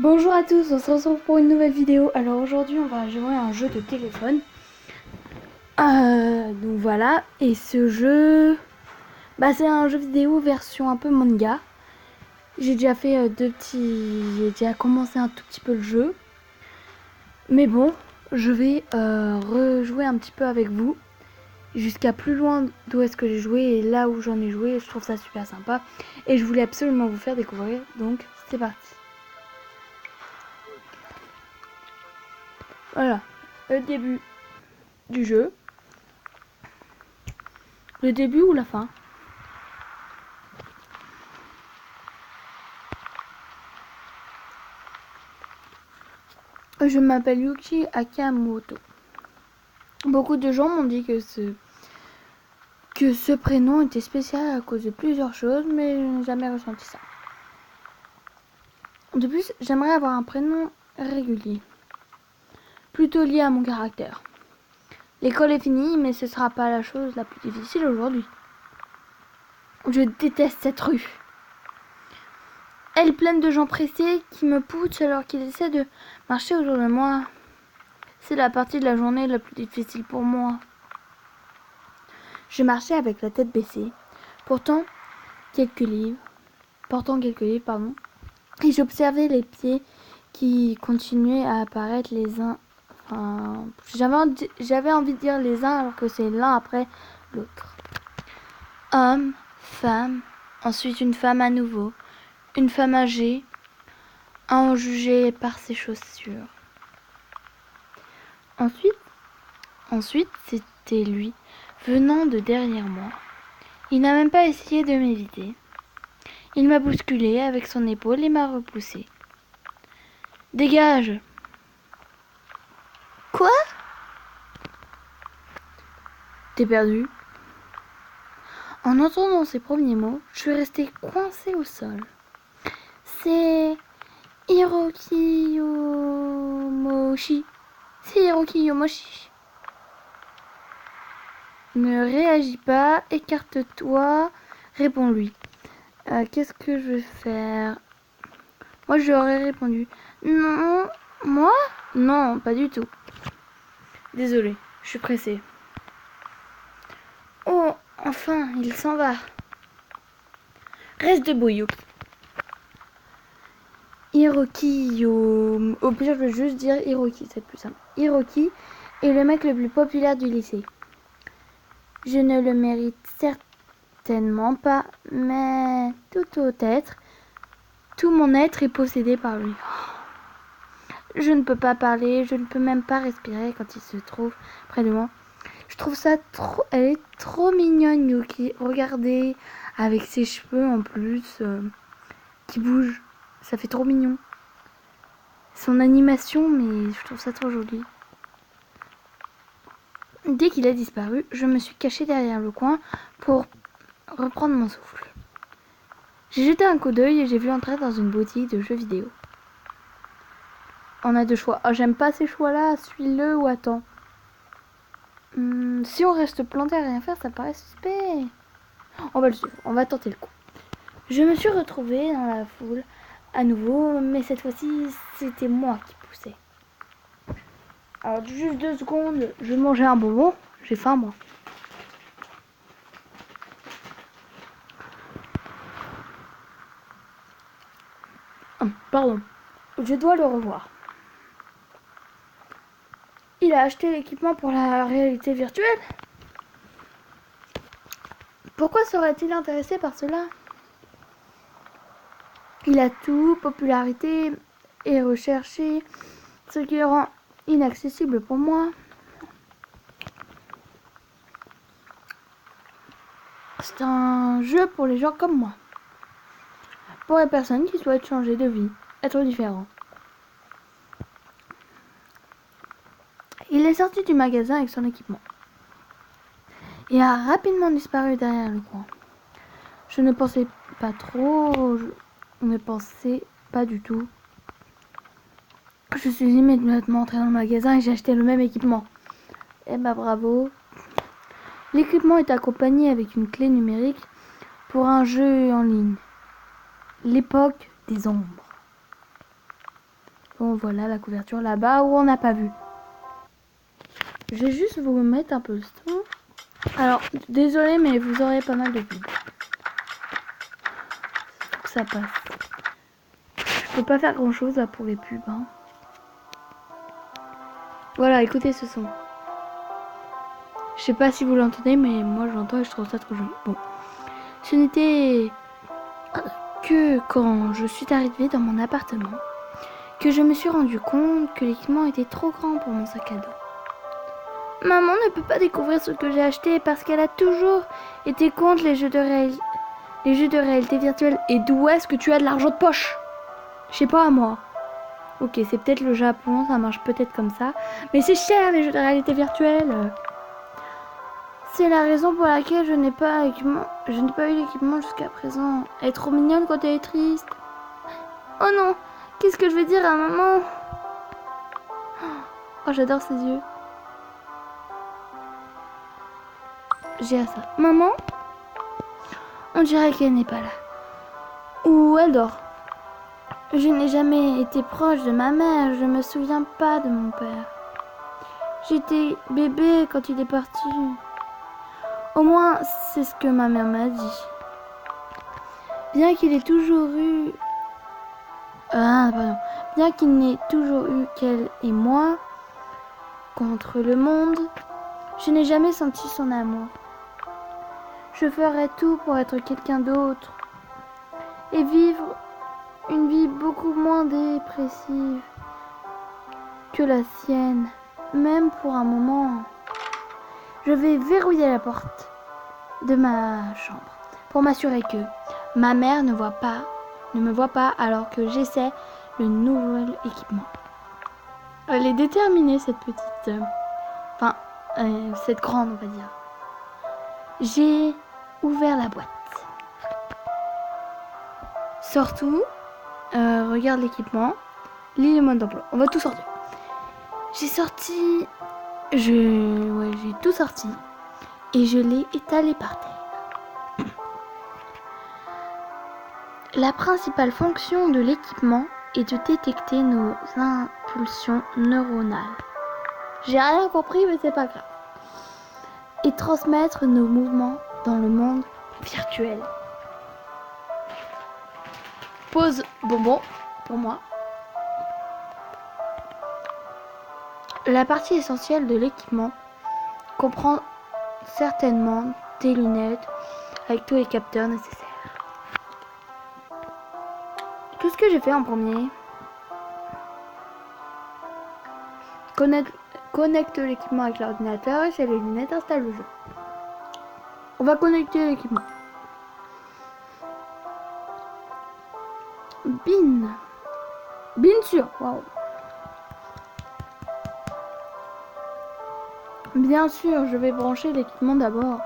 Bonjour à tous, on se retrouve pour une nouvelle vidéo. Alors aujourd'hui on va jouer à un jeu de téléphone. Donc voilà, et ce jeu, c'est un jeu vidéo version un peu manga. J'ai déjà fait j'ai déjà commencé un tout petit peu le jeu. Mais bon, je vais rejouer un petit peu avec vous. Jusqu'à plus loin d'où est-ce que j'ai joué et là où j'en ai joué, je trouve ça super sympa. Et je voulais absolument vous faire découvrir, donc c'est parti. Voilà, le début du jeu. Le début ou la fin? Je m'appelle Yuki Akamoto. Beaucoup de gens m'ont dit que ce prénom était spécial à cause de plusieurs choses, mais je n'ai jamais ressenti ça. De plus, j'aimerais avoir un prénom régulier, plutôt lié à mon caractère. L'école est finie, mais ce sera pas la chose la plus difficile aujourd'hui. Je déteste cette rue. Elle est pleine de gens pressés qui me poussent alors qu'ils essaient de marcher autour de moi. C'est la partie de la journée la plus difficile pour moi. Je marchais avec la tête baissée, portant quelques livres, et j'observais les pieds qui continuaient à apparaître les uns. J'avais envie de dire les uns alors que c'est l'un après l'autre. Homme, femme, ensuite une femme à nouveau, une femme âgée, à en juger par ses chaussures. Ensuite, c'était lui, venant de derrière moi. Il n'a même pas essayé de m'éviter. Il m'a bousculé avec son épaule et m'a repoussé. Dégage! Quoi? T'es perdu? En entendant ces premiers mots, je suis restée coincée au sol. C'est Hiroki Yomoshi. C'est Hiroki Yomoshi. Ne réagis pas, écarte-toi, réponds-lui. Qu'est-ce que je vais faire? Moi, je lui aurais répondu. Non, moi? Non, pas du tout. Désolée, je suis pressée. Oh, enfin, il s'en va. Reste debout, Yuki. Hiroki, au pire, je veux juste dire Hiroki, c'est plus simple. Hiroki est le mec le plus populaire du lycée. Je ne le mérite certainement pas, mais tout mon être est possédé par lui. Je ne peux pas parler, je ne peux même pas respirer quand il se trouve près de moi. Je trouve ça trop... Elle est trop mignonne, Yuki. Regardez, avec ses cheveux en plus, qui bougent. Ça fait trop mignon. Son animation, mais je trouve ça trop joli. Dès qu'il a disparu, je me suis cachée derrière le coin pour reprendre mon souffle. J'ai jeté un coup d'œil et j'ai vu entrer dans une boutique de jeux vidéo. On a deux choix. Oh, j'aime pas ces choix-là, suis-le ou attends. Si on reste planté à rien faire, ça paraît suspect. On va le suivre, on va tenter le coup. Je me suis retrouvée dans la foule à nouveau, mais cette fois-ci, c'était moi qui poussais. Alors, juste 2 secondes, je vais manger un bonbon. J'ai faim, moi. Pardon. Je dois le revoir. Il a acheté l'équipement pour la réalité virtuelle? Pourquoi serait-il intéressé par cela? Il a tout, popularité et recherché, ce qui le rend inaccessible pour moi. C'est un jeu pour les gens comme moi. Pour les personnes qui souhaitent changer de vie, être différent. Il est sorti du magasin avec son équipement et a rapidement disparu derrière le coin. Je ne pensais pas trop, je ne pensais pas du tout. Je suis immédiatement entrée dans le magasin et j'ai acheté le même équipement. Eh ben bravo. L'équipement est accompagné avec une clé numérique pour un jeu en ligne. L'époque des ombres. Bon, voilà la couverture là-bas où on n'a pas vu. Je vais juste vous mettre un peu le son. Alors, désolé, mais vous aurez pas mal de pubs. Faut que ça passe. Je peux pas faire grand chose là pour les pubs. Hein. Voilà, écoutez ce son. Je sais pas si vous l'entendez, mais moi je l'entends et je trouve ça trop joli. Bon, ce n'était que quand je suis arrivée dans mon appartement que je me suis rendu compte que l'équipement était trop grand pour mon sac à dos. Maman ne peut pas découvrir ce que j'ai acheté parce qu'elle a toujours été contre les jeux de réalité virtuelle. Et d'où est-ce que tu as de l'argent de poche? Je sais pas moi. Ok, c'est peut-être le Japon, ça marche peut-être comme ça. Mais c'est cher les jeux de réalité virtuelle. C'est la raison pour laquelle je n'ai pas eu l'équipement jusqu'à présent. Elle est trop mignonne quand elle est triste. Oh non, qu'est-ce que je vais dire à maman? Oh, j'adore ses yeux. J'ai à ça. Maman? On dirait qu'elle n'est pas là. Ou elle dort. Je n'ai jamais été proche de ma mère. Je me souviens pas de mon père. J'étais bébé quand il est parti. Au moins, c'est ce que ma mère m'a dit. Bien qu'il ait toujours eu... Bien qu'il n'ait toujours eu qu'elle et moi contre le monde, je n'ai jamais senti son amour. Je ferai tout pour être quelqu'un d'autre et vivre une vie beaucoup moins dépressive que la sienne, même pour un moment. Je vais verrouiller la porte de ma chambre pour m'assurer que ma mère ne me voit pas alors que j'essaie le nouvel équipement. Elle est déterminée cette petite... cette grande on va dire. J'ai ouvert la boîte. Sors tout. Regarde l'équipement. Lis le mode d'emploi. On va tout sortir. J'ai tout sorti. Et je l'ai étalé par terre. La principale fonction de l'équipement est de détecter nos impulsions neuronales. J'ai rien compris, mais c'est pas grave. Et transmettre nos mouvements dans le monde virtuel. Pause bonbon pour moi. La partie essentielle de l'équipement comprend certainement des lunettes avec tous les capteurs nécessaires. Tout ce que j'ai fait en premier, connecte l'équipement avec l'ordinateur et c'est les lunettes installe le jeu. On va connecter l'équipement. Bien sûr, waouh. Bien sûr, je vais brancher l'équipement d'abord.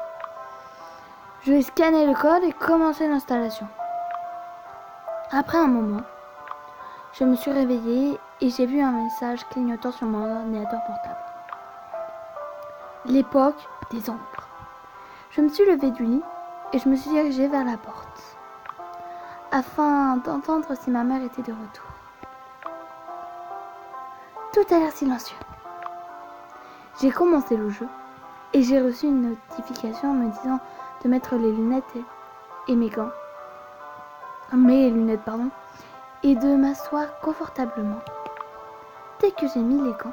Je vais scanner le code et commencer l'installation. Après un moment, je me suis réveillée et j'ai vu un message clignotant sur mon ordinateur portable. L'époque des ombres. Je me suis levée du lit et je me suis dirigée vers la porte afin d'entendre si ma mère était de retour. Tout a l'air silencieux. J'ai commencé le jeu et j'ai reçu une notification me disant de mettre les lunettes et mes lunettes, et de m'asseoir confortablement. Dès que j'ai mis les gants,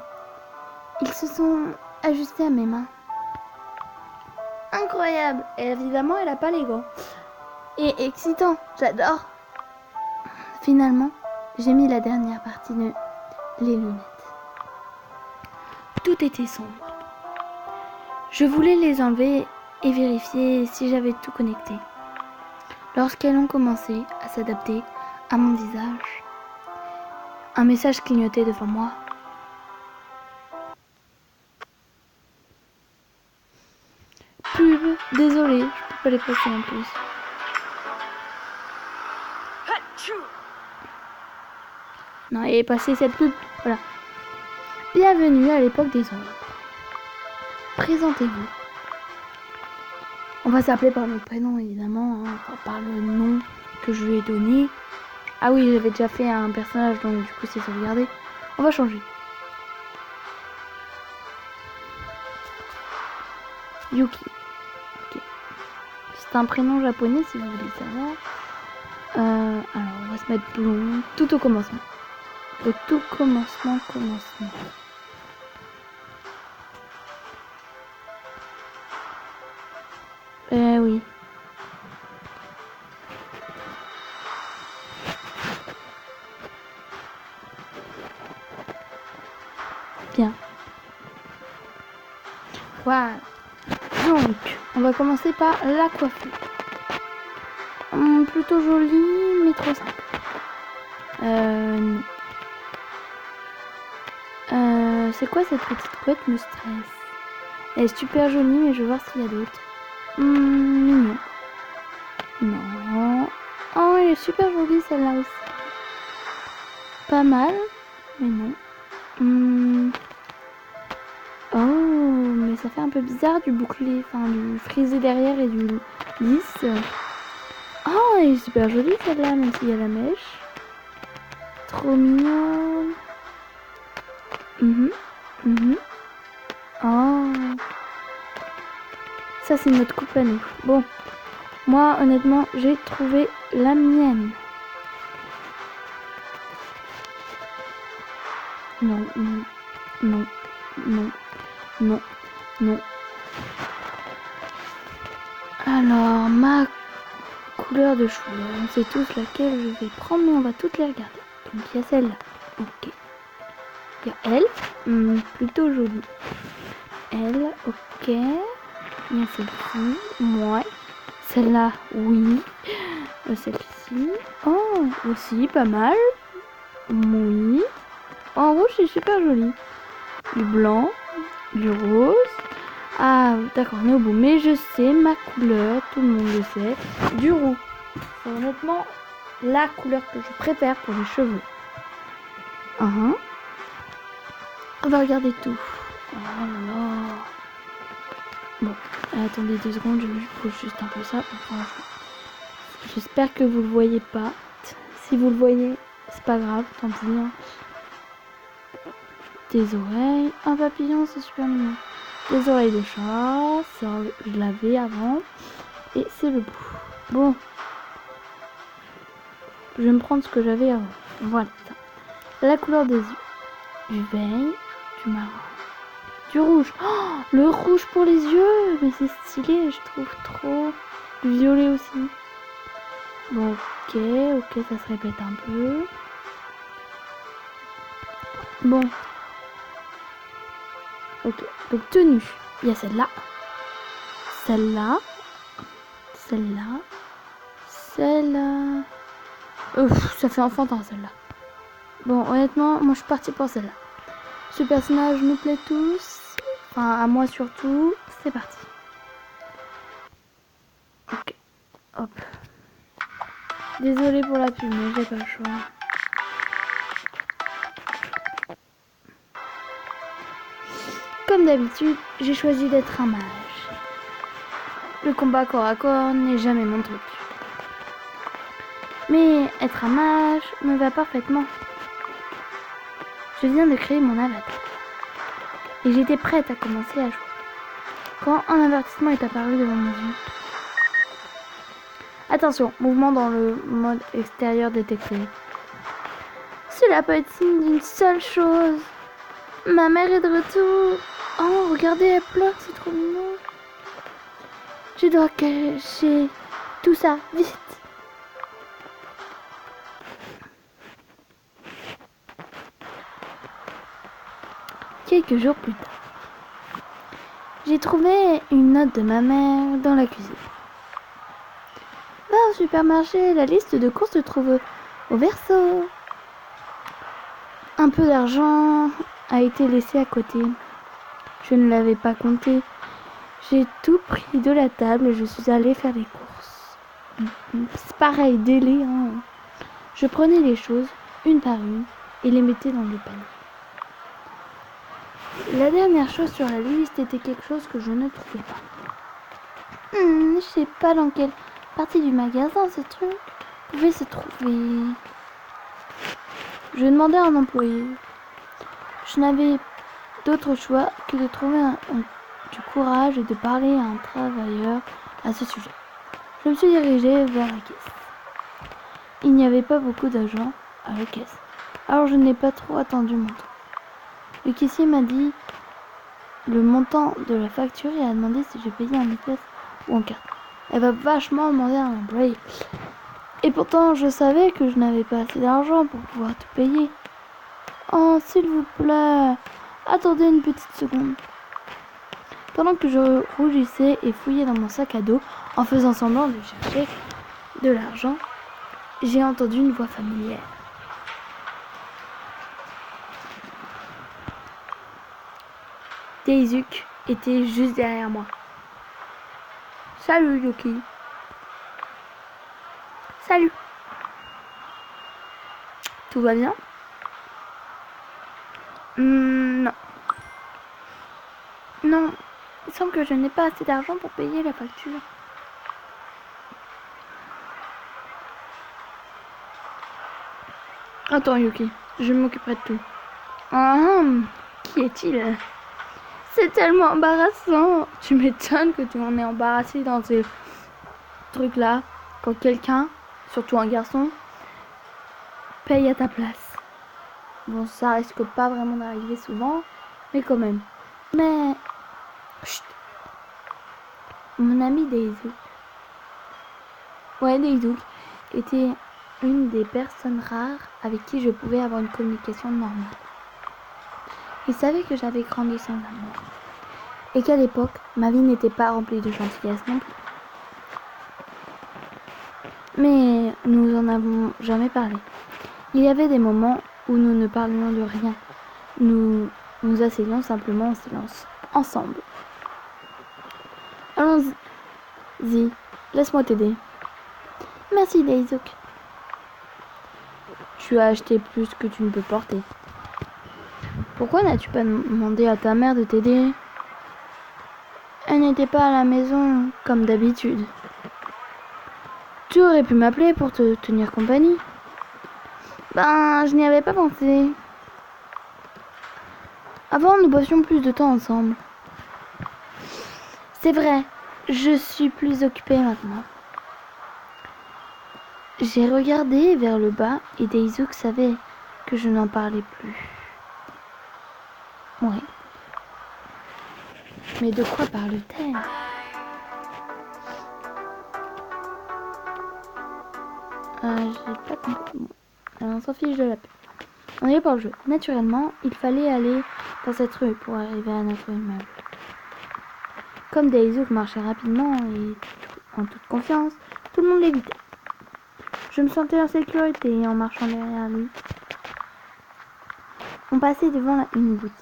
ils se sont ajustés à mes mains. Incroyable! Et évidemment, elle n'a pas les gants. Et excitant, j'adore. Finalement, j'ai mis la dernière partie de les lunettes. Tout était sombre. Je voulais les enlever et vérifier si j'avais tout connecté. Lorsqu'elles ont commencé à s'adapter à mon visage, un message clignotait devant moi. Pub, désolé, je peux pas les passer en plus. Non, il est passé cette pub, voilà. Bienvenue à l'époque des ombres. Présentez-vous. On va s'appeler par notre prénom évidemment, par le nom que je lui ai donné. Ah oui, j'avais déjà fait un personnage donc du coup c'est sauvegardé. On va changer. Yuki. Ok. C'est un prénom japonais si vous voulez savoir. Alors on va se mettre blond. Tout au commencement. Au tout commencement. Oui. Bien. Voilà. Donc, on va commencer par la coiffure. Plutôt jolie, mais trop simple. Non. C'est quoi cette petite couette me stresse. Elle est super jolie, mais je vais voir s'il y a d'autres. Mignon. Non. Oh, elle est super jolie celle-là aussi. Pas mal, mais non. Oh, mais ça fait un peu bizarre du bouclé, enfin du frisé derrière et du lisse. Oh, elle est super jolie celle-là, même s'il y a la mèche. Trop mignonne. Oh. Ça, c'est notre coupe à nous. Bon. Moi, honnêtement, j'ai trouvé la mienne. Non. Alors, ma couleur de cheveux, on sait tous laquelle je vais prendre, mais on va toutes les regarder. Donc, il y a celle-là. Ok. Il y a elle, plutôt jolie. Elle, ok. Il y a celle-ci, moi. Celle-là, oui. Celle-ci, oh, aussi, pas mal. Oui. En rouge, c'est super joli. Du blanc, du rose. Ah, d'accord, on est au bout. Mais je sais ma couleur, tout le monde le sait, du roux. C'est honnêtement la couleur que je préfère pour les cheveux. On va regarder tout. Oh là là. Bon, attendez 2 secondes, je bouge juste un peu ça. J'espère que vous le voyez pas. Si vous le voyez, c'est pas grave, tant pis. Hein. Des oreilles, un papillon, c'est super mignon. Des oreilles de chat, ça je l'avais avant. Et c'est le bout. Bon. Je vais me prendre ce que j'avais avant. Voilà. Ça. La couleur des yeux. Du vert, du marron. Du rouge. Oh, le rouge pour les yeux. Mais c'est stylé, je trouve trop. Du violet aussi. Bon, ok, ça se répète un peu. Bon. Ok, donc tenue. Il y a celle-là. Celle-là. Celle-là. Celle-là. Ça fait enfantin celle-là. Bon, honnêtement, moi je suis partie pour celle-là. Ce personnage nous plaît tous. Enfin, à moi surtout. C'est parti. Ok. Hop. Désolée pour la pub, mais j'ai pas le choix. Comme d'habitude, j'ai choisi d'être un mage. Le combat corps à corps n'est jamais mon truc. Mais être un mage me va parfaitement. Je viens de créer mon avatar. Et j'étais prête à commencer à jouer. Quand un avertissement est apparu devant mes yeux. Attention, mouvement dans le mode extérieur détecté. Cela peut être signe d'une seule chose. Ma mère est de retour. Oh, regardez, elle pleure, c'est trop mignon. Je dois cacher tout ça, vite. Quelques jours plus tard, j'ai trouvé une note de ma mère dans la cuisine. Va au supermarché, la liste de courses se trouve au verso. Un peu d'argent a été laissé à côté. Je ne l'avais pas compté. J'ai tout pris de la table et je suis allée faire les courses. C'est pareil, délai. Hein. Je prenais les choses une par une et les mettais dans le panier. La dernière chose sur la liste était quelque chose que je ne trouvais pas. Je sais pas dans quelle partie du magasin ce truc pouvait se trouver. Je demandais à un employé. Je n'avais d'autre choix que de trouver du courage et de parler à un travailleur à ce sujet. Je me suis dirigée vers la caisse. Il n'y avait pas beaucoup d'argent à la caisse, alors je n'ai pas trop attendu mon tour. Le caissier m'a dit le montant de la facture et a demandé si je payais en espèces ou en carte. Elle va vachement demander à l'employé. Et pourtant, je savais que je n'avais pas assez d'argent pour pouvoir tout payer. Oh, s'il vous plaît, attendez une petite seconde. Pendant que je rougissais et fouillais dans mon sac à dos en faisant semblant de chercher de l'argent, j'ai entendu une voix familière. Daisuke était juste derrière moi. Salut Yuki. Salut. Tout va bien? Non. Non, il semble que je n'ai pas assez d'argent pour payer la facture. Attends Yuki, je m'occuperai de tout. Ah, qui est-il? C'est tellement embarrassant. Tu m'étonnes que tu en es embarrassé dans ces trucs-là. Quand quelqu'un, surtout un garçon, paye à ta place. Bon, ça risque pas vraiment d'arriver souvent, mais quand même. Mais... Chut. Mon ami Daisuke. Ouais, Daisuke était une des personnes rares avec qui je pouvais avoir une communication normale. Il savait que j'avais grandi sans amour. Et qu'à l'époque, ma vie n'était pas remplie de gentillesse non plus. Mais nous en avons jamais parlé. Il y avait des moments où nous ne parlions de rien. Nous nous asseyions simplement en silence, ensemble. Allons-y, laisse-moi t'aider. Merci Daisuke. Tu as acheté plus que tu ne peux porter. Pourquoi n'as-tu pas demandé à ta mère de t'aider? Elle n'était pas à la maison, comme d'habitude. Tu aurais pu m'appeler pour te tenir compagnie. Ben, je n'y avais pas pensé. Avant, nous passions plus de temps ensemble. C'est vrai, je suis plus occupée maintenant. J'ai regardé vers le bas et Daisuke savait que je n'en parlais plus. Ouais. Mais de quoi parle-t-elle? J'ai pas compris. Bon. On s'en fiche de la paix. On y est pour le jeu. Naturellement, il fallait aller dans cette rue pour arriver à notre immeuble. Comme Daisuke marchait rapidement et en toute confiance, tout le monde l'évitait. Je me sentais en sécurité en marchant derrière lui. On passait devant une boutique.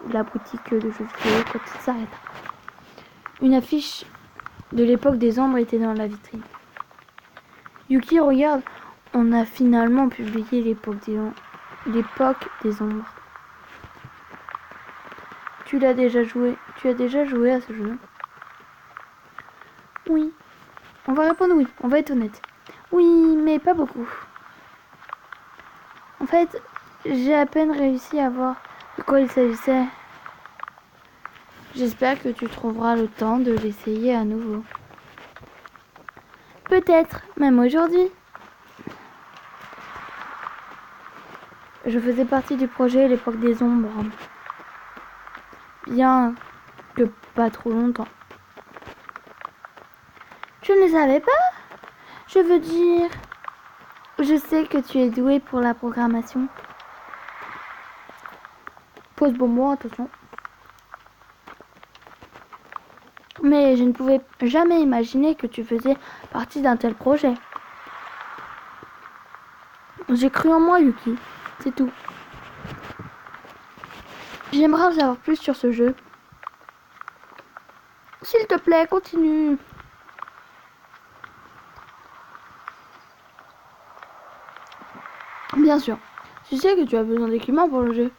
La boutique de jeux vidéo quand il s'arrêta. Une affiche de l'époque des ombres était dans la vitrine. Yuki, regarde, on a finalement publié l'époque des ombres. Tu as déjà joué à ce jeu? Oui. On va répondre oui, on va être honnête. Oui, mais pas beaucoup. En fait, j'ai à peine réussi à voir de quoi il s'agissait. J'espère que tu trouveras le temps de l'essayer à nouveau. Peut-être, même aujourd'hui. Je faisais partie du projet l'époque des ombres. Bien que pas trop longtemps. Je ne savais pas. Je veux dire, je sais que tu es doué pour la programmation. Pose bonbon, attention. Mais je ne pouvais jamais imaginer que tu faisais partie d'un tel projet. J'ai cru en moi, Yuki. C'est tout. J'aimerais en savoir plus sur ce jeu. S'il te plaît, continue. Bien sûr. Tu sais que tu as besoin d'équipement pour le jeu.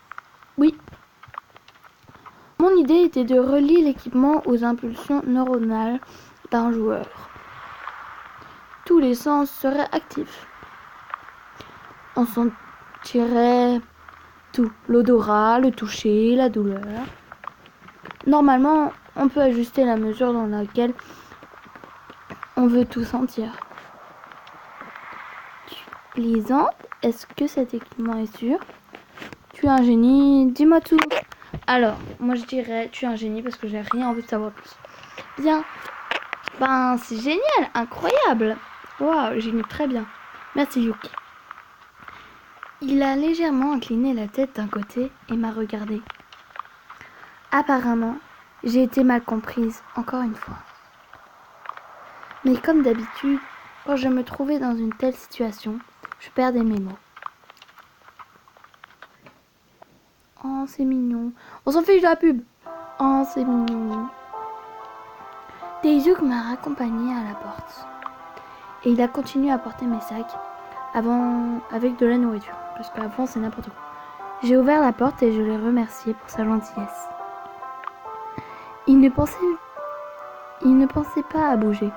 Oui. Mon idée était de relier l'équipement aux impulsions neuronales d'un joueur. Tous les sens seraient actifs. On sentirait tout. L'odorat, le toucher, la douleur. Normalement, on peut ajuster la mesure dans laquelle on veut tout sentir. Tu plaisante? Est-ce que cet équipement est sûr? Tu es un génie, dis-moi tout. Alors, moi je dirais tu es un génie parce que j'ai rien envie de savoir plus. Bien. Ben, c'est génial, incroyable. Waouh, génie, très bien. Merci Yuki. Il a légèrement incliné la tête d'un côté et m'a regardé. Apparemment, j'ai été mal comprise, encore une fois. Mais comme d'habitude, quand je me trouvais dans une telle situation, je perdais mes mots. Oh, c'est mignon. On s'en fiche de la pub. Oh, c'est mignon. Daisuke m'a raccompagné à la porte. Et il a continué à porter mes sacs avec de la nourriture. Parce qu'avant, c'est n'importe quoi. J'ai ouvert la porte et je l'ai remercié pour sa gentillesse. Il ne pensait pas à bouger.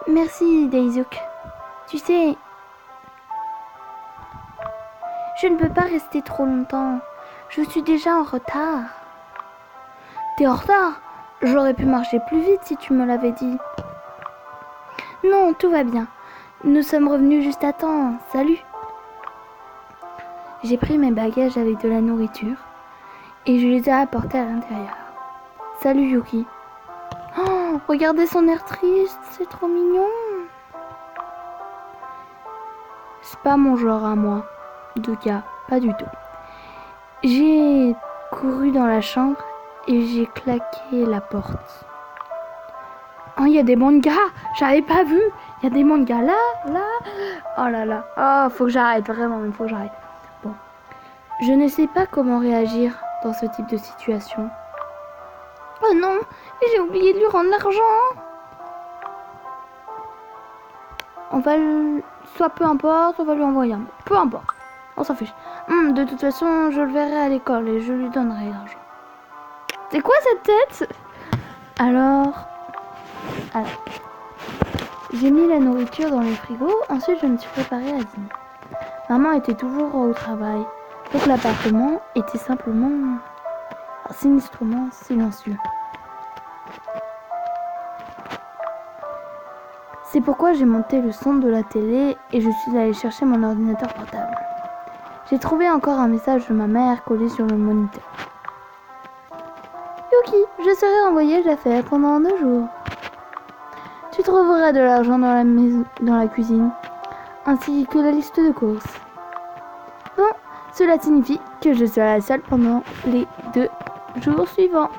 Merci, Daisuke. Tu sais, je ne peux pas rester trop longtemps. Je suis déjà en retard. T'es en retard? J'aurais pu marcher plus vite si tu me l'avais dit. Non, tout va bien. Nous sommes revenus juste à temps. Salut. J'ai pris mes bagages avec de la nourriture et je les ai apportés à l'intérieur. Salut Yuki. Oh, regardez son air triste, c'est trop mignon. C'est pas mon genre à moi. En tout cas, pas du tout. J'ai couru dans la chambre et j'ai claqué la porte. Oh, il y a des mangas, j'avais pas vu. Il y a des mangas là. Oh là là. Oh, faut que j'arrête, vraiment, il faut que j'arrête. Bon. Je ne sais pas comment réagir dans ce type de situation. Oh non, j'ai oublié de lui rendre l'argent. On va soit peu importe, on va lui envoyer un. Peu importe, on s'en fiche. De toute façon, je le verrai à l'école et je lui donnerai l'argent. C'est quoi cette tête? Alors, j'ai mis la nourriture dans le frigo. Ensuite, je me suis préparée à dîner. Maman était toujours au travail, donc l'appartement était simplement sinistrement silencieux. C'est pourquoi j'ai monté le son de la télé et je suis allée chercher mon ordinateur portable. J'ai trouvé encore un message de ma mère collé sur le moniteur. Yuki, je serai en voyage d'affaires pendant 2 jours. Tu trouveras de l'argent dans la maison, dans la cuisine, ainsi que la liste de courses. Bon, cela signifie que je serai la seule pendant les 2 jours suivants.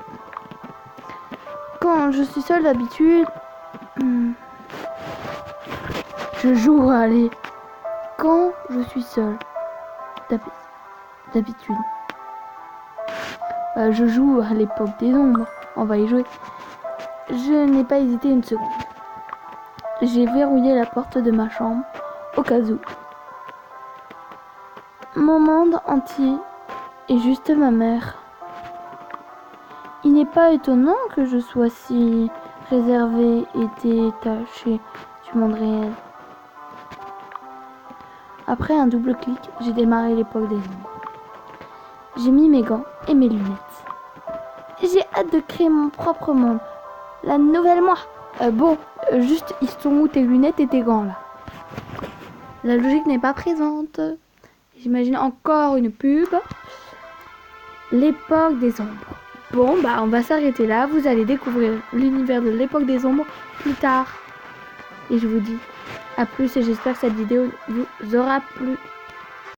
Quand je suis seule d'habitude, je joue, allez. Quand je suis seule d'habitude, je joue à l'époque des ombres. On va y jouer. Je n'ai pas hésité une seconde. J'ai verrouillé la porte de ma chambre au cas où. Mon monde entier est juste ma mère. Il n'est pas étonnant que je sois si réservée et détachée du monde réel. Après un double clic, j'ai démarré l'époque des ombres. J'ai mis mes gants et mes lunettes. J'ai hâte de créer mon propre monde. La nouvelle moi. Juste, ils sont où tes lunettes et tes gants là? La logique n'est pas présente. J'imagine encore une pub. L'époque des ombres. Bon, on va s'arrêter là. Vous allez découvrir l'univers de l'époque des ombres plus tard. Et je vous dis à plus et j'espère que cette vidéo vous aura plu.